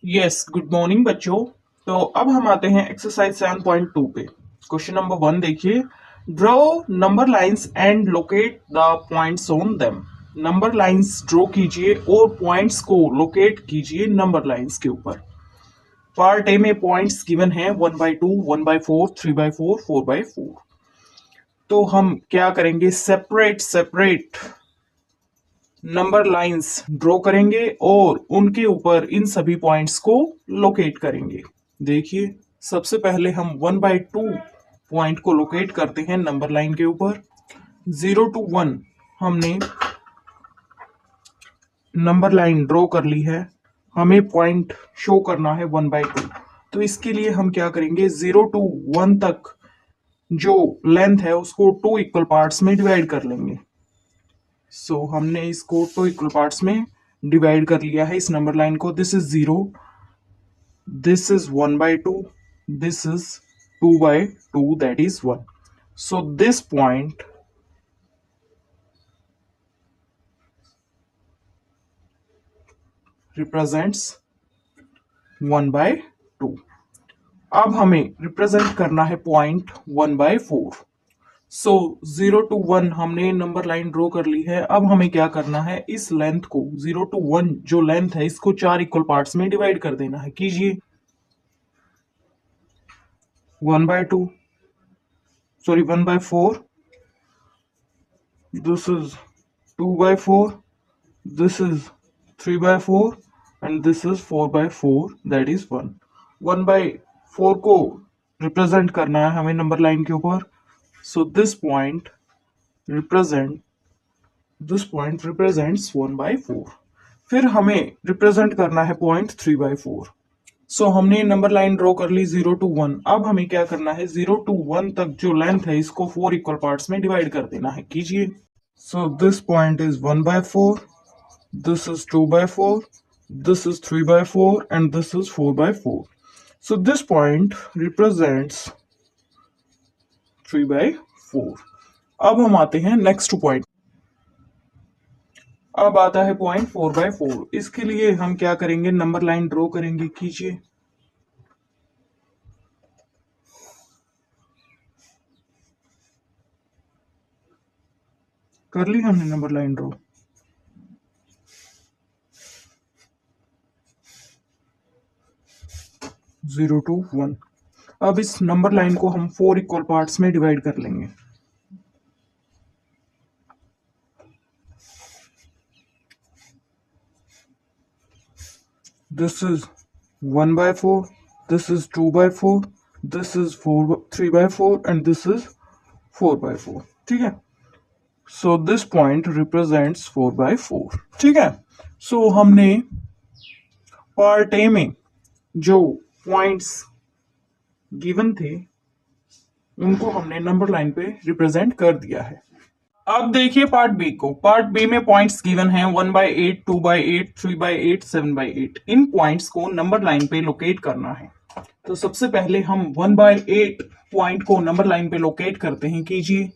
Yes, good morning बच्चों। तो अब हम आते हैं एक्सरसाइज 7.2 पे। क्वेश्चन नंबर 1 देखिए। Draw number lines and locate the points on them. Number lines draw कीजिए और पॉइंट्स को लोकेट कीजिए नंबर लाइंस के ऊपर। पार्ट ए में पॉइंट्स गिवन है 1/2, 1/4, 3/4, 4/4। तो हम क्या करेंगे, separate separate number lines draw करेंगे और उनके ऊपर इन सभी पॉइंट्स को लोकेट करेंगे। देखिए, सबसे पहले हम 1/2 पॉइंट को लोकेट करते हैं नंबर लाइन के ऊपर। 0 to 1 हमने नंबर लाइन ड्रॉ कर ली है। हमें पॉइंट शो करना है 1/2। तो इसके लिए हम क्या करेंगे, 0 to 1 तक जो लेंथ है उसको 2 इक्वल पार्ट्स में डिवाइड कर लेंगे। हमने इसको 2 इक्वल पार्ट्स में डिवाइड कर लिया है इस नंबर लाइन को। This is 0, this is 1/2, this is 2/2, that is 1। So this point represents 1/2। अब हमें रिप्रेजेंट करना है पॉइंट 1/4। 0 to 1 हमने नंबर लाइन ड्रॉ कर ली है। अब हमें क्या करना है, इस लेंथ को 0 to 1 जो लेंथ है इसको 4 इक्वल पार्ट्स में डिवाइड कर देना है। कीजिए। 1/2, sorry, 1/4, this is 2/4, this is 3/4, and this is 4/4, that is 1। 1/4 को रिप्रेजेंट करना है हमें नंबर लाइन के ऊपर। सो represent दिस पॉइंट रिप्रेजेंट्स 1/4। फिर हमें रिप्रेजेंट करना है पॉइंट 3/4। हमने नंबर लाइन ड्रॉ कर ली 0 to 1। अब हमें क्या करना है, 0 to 1 तक जो लेंथ है इसको 4 इक्वल पार्ट्स में डिवाइड कर देना है। कीजिए। This point is 1/4, this is 2/4, this is 3/4, and this is 4/4। This point represents 3/4। अब हम आते हैं नेक्स्ट पॉइंट। अब आता है पॉइंट 4/4। इसके लिए हम क्या करेंगे, नंबर लाइन ड्रॉ करेंगे। कीजिए। कर ली हमने नंबर लाइन ड्रॉ। 0 to 1। अब इस नंबर लाइन को हम 4 इक्वल पार्ट्स में डिवाइड कर लेंगे। This is 1/4, this is 2/4, this is 3/4, and this is 4/4। ठीक है। This point represents 4/4। ठीक है। हमने पार्ट ए में जो पॉइंट्स गिवन थे उनको हमने नंबर लाइन पे रिप्रेजेंट कर दिया है। अब देखिए पार्ट बी को। पार्ट बी में पॉइंट्स गिवन हैं 1/8, 2/8, 3/8, 7/8। इन पॉइंट्स को नंबर लाइन पे लोकेट करना है। तो सबसे पहले हम 1/8 पॉइंट को नंबर लाइन पे लोकेट करते हैं। कीजिए।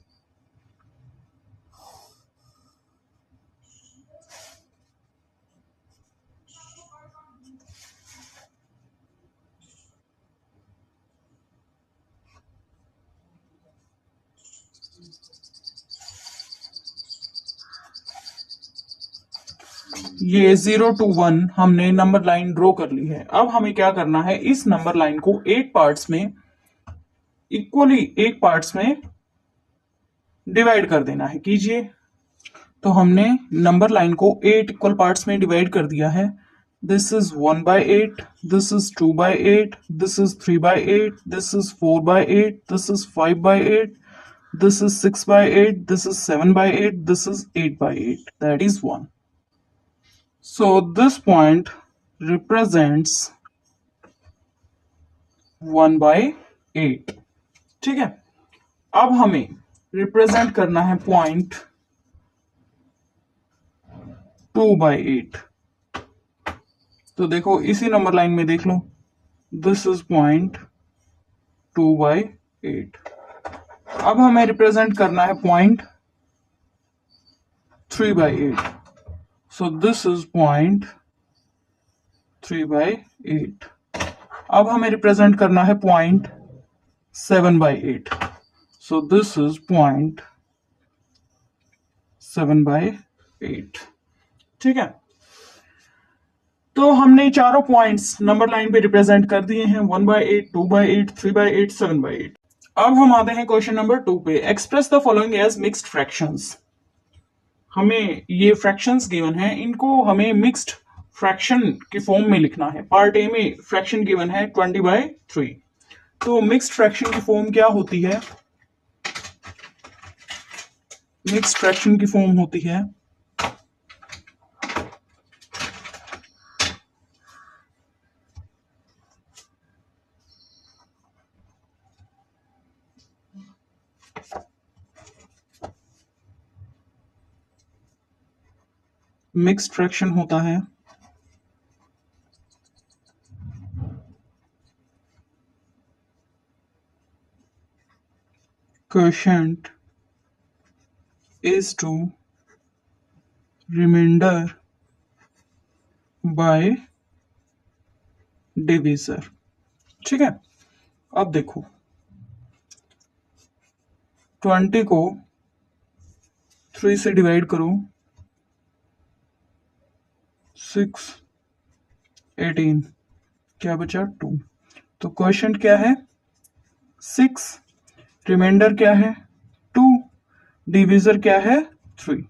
ये 0 to 1 हमने नंबर लाइन ड्रॉ कर ली है। अब हमें क्या करना है, इस नंबर लाइन को 8 पार्ट्स में इक्वली 8 पार्ट्स में डिवाइड कर देना है। कीजिए। तो हमने नंबर लाइन को 8 इक्वल पार्ट्स में डिवाइड कर दिया है। This is 1/8, this is 2/8, this is 3/8, this is 4/8, this is 5/8, this is 6/8, this is 7/8, this is 8/8, that is 1। This point represents 1/8। ठीक है। अब हमें रिप्रेजेंट करना है पॉइंट 2/8। तो देखो इसी नंबर लाइन में देख लो, दिस इज पॉइंट 2/8। अब हमें रिप्रेजेंट करना है पॉइंट 3/8। This is point 3/8। अब हमें रिप्रेजेंट करना है 0.7/8, सो दिस इज 0.7/8। ठीक है, तो हमने चारों पॉइंट्स नंबर लाइन पे रिप्रेजेंट कर दिए हैं, 1/8, 2/8, 3/8, 7/8। अब हम आते हैं क्वेश्चन नंबर 2 पे। Express the following as mixed fractions. हमें ये फ्रैक्शंस गिवन है, इनको हमें मिक्स्ड फ्रैक्शन की फॉर्म में लिखना है। पार्ट ए में फ्रैक्शन गिवन है 20/3, तो मिक्स्ड फ्रैक्शन की फॉर्म क्या होती है? मिक्स्ड फ्रैक्शन की फॉर्म होती है मिक्स्ड फ्रैक्शन होता है quotient is to remainder by divisor। ठीक है, अब देखो 20 को 3 से डिवाइड करो, 6, 18, क्या बचा 2। तो क्वोशिएंट क्या है 6, रिमाइंडर क्या है 2, डिविजर क्या है 3।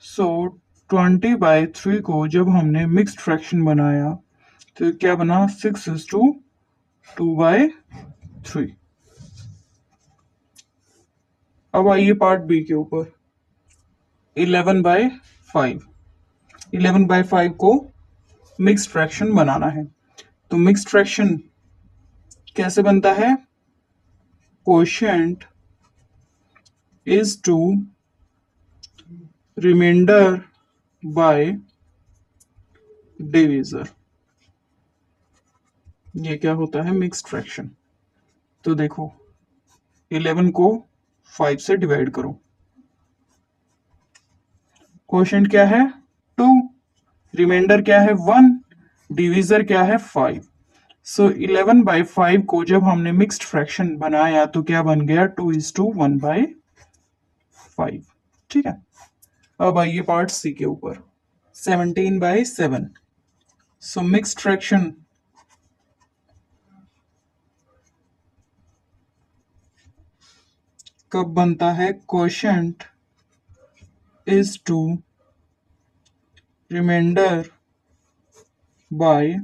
सो 20/3 को जब हमने मिक्स्ड फ्रैक्शन बनाया तो क्या बना 6:2/3। अब आइए पार्ट बी के ऊपर। 11/5, 11/5 को मिक्स्ड फ्रैक्शन बनाना है। तो मिक्स्ड फ्रैक्शन कैसे बनता है? Quotient is to remainder by divisor. ये क्या होता है? Mixed fraction. तो देखो 11 को 5 से डिवाइड करो, क्वोशिएंट क्या है 2, रिमाइंडर क्या है 1, डिविजर क्या है 5। सो 11/5 को जब हमने मिक्स्ड फ्रैक्शन बनाया तो क्या बन गया 2:1/5। ठीक है, अब आइए पार्ट सी के ऊपर। 17/7। सो मिक्स्ड फ्रैक्शन कब बनता है? Quotient is to remainder by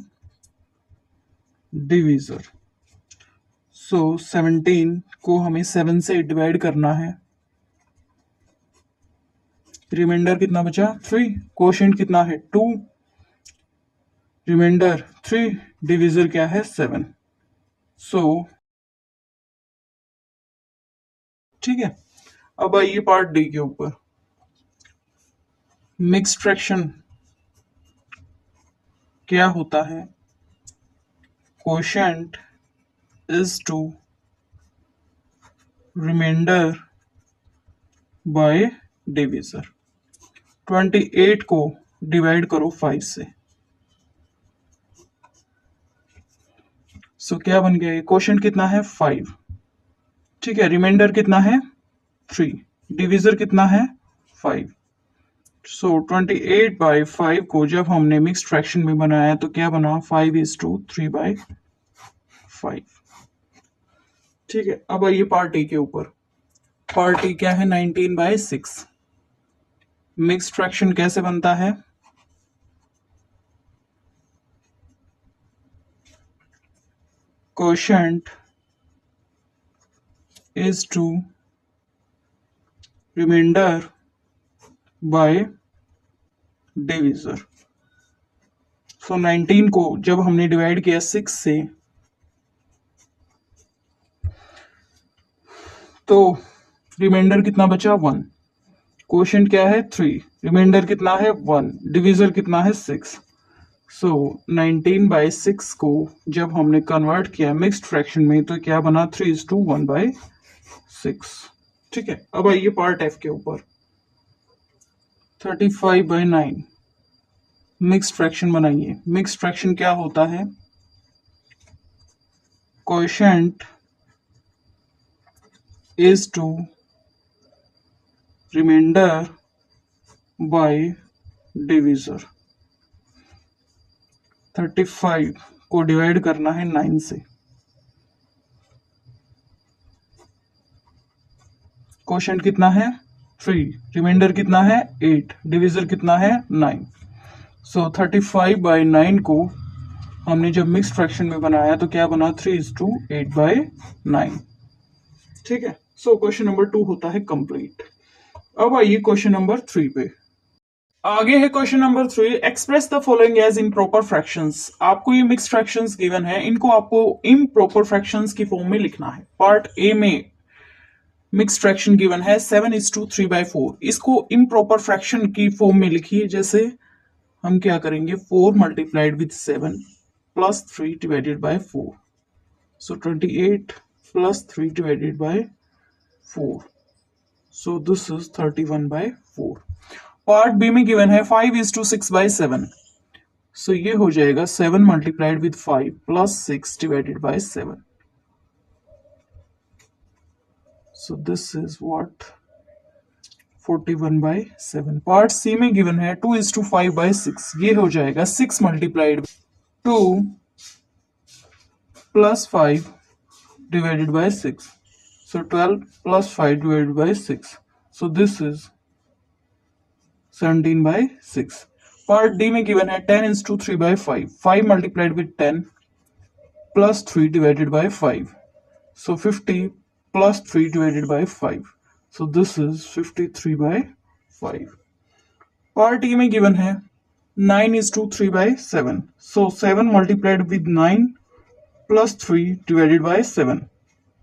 divisor. So 17 को हमें 7 से डिवाइड करना है, रिमाइंडर कितना बचा 3, क्वोशिएंट कितना है 2, रिमाइंडर 3, डिविजर क्या है 7। सो ठीक है, अब आइए पार्ट डी के ऊपर। मिक्स्ड फ्रैक्शन क्या होता है? Quotient is to remainder by divisor. 28 को डिवाइड करो 5 से, सो क्या बन गया? क्वोशिएंट कितना है 5। ठीक है, रिमाइंडर कितना है 3, डिविजर कितना है 5। सो 28/5 को जब हमने मिक्स्ड फ्रैक्शन में बनाया तो क्या बना 5:3/5। ठीक है, अब आइए पार्ट ए के ऊपर। पार्ट ए क्या है 19/6। मिक्स्ड फ्रैक्शन कैसे बनता है? Quotient is to remainder by divisor. So 19 को जब हमने डिवाइड किया 6 से तो रिमाइंडर कितना बचा 1, क्वोशिएंट क्या है 3, रिमाइंडर कितना है 1, डिविजर कितना है 6। सो 19/6 को जब हमने कन्वर्ट किया मिक्स्ड फ्रैक्शन में तो क्या बना 3:1/6। ठीक है, अब आइए पार्ट एफ के ऊपर। 35/9। मिक्स्ड फ्रैक्शन बनाइए। मिक्स्ड फ्रैक्शन क्या होता है? Coefficient is to remainder by divisor. 35 को डिवाइड करना है 9 से। कोएफिशिएंट कितना है? 3, रिमाइंडर कितना है? 8, डिवीजर कितना है? 9। सो 35/9 को हमने जब मिक्स्ड फ्रैक्शन में बनाया तो क्या बना? 3:8/9। ठीक है। सो क्वेश्चन नंबर 2 होता है कंप्लीट। अब आइए क्वेश्चन नंबर 3 पे। आगे है question number 3, express the following as improper fractions. आपको ये मिक्स्ड फ्रैक्शंस गिवन है, इनको आपको इम्प्रॉपर फ्रैक्शंस की फॉर्म में लिखना है। पार्ट ए में मिक्स्ड फ्रैक्शन गिवन है 7:3/4। इसको इम्प्रॉपर फ्रैक्शन की फॉर्म में लिखिए। जैसे हम क्या करेंगे, 4 multiplied with 7 plus 3 divided by 4। So 28 plus 3 divided by 4। So this is 31/4। Part B में गिवन है 5:6/7। सो ये हो जाएगा 7 multiplied with 5 plus 6 divided by 7। So this is what 41/7। Part C में गिवन है 2:5/6। ये हो जाएगा 6 multiplied 2 plus 5 divided by 6। So 12 plus 5 divided by 6. So this is 17/6। Part D में गिवन है 10:3/5। 5 multiplied with 10 plus 3 divided bye 5। So 50 plus 3 divided by 5. So this is 53/5. Part E में given है 9:3/7. So 7 multiplied with 9 plus 3 divided by 7.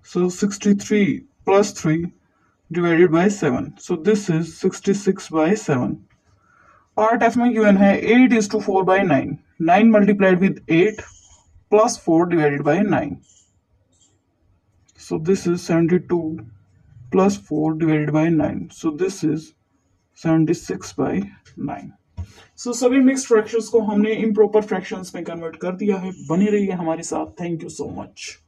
So 63 plus 3 divided by 7. So this is 66/7. Part F में given है 8:4/9. 9 multiplied with 8 plus 4 divided by 9. So this is 72 plus 4 divided by 9. So this is 76/9. So सभी mixed fractions को हमने improper fractions में convert कर दिया है। बने रहिए हमारे साथ। Thank you so much.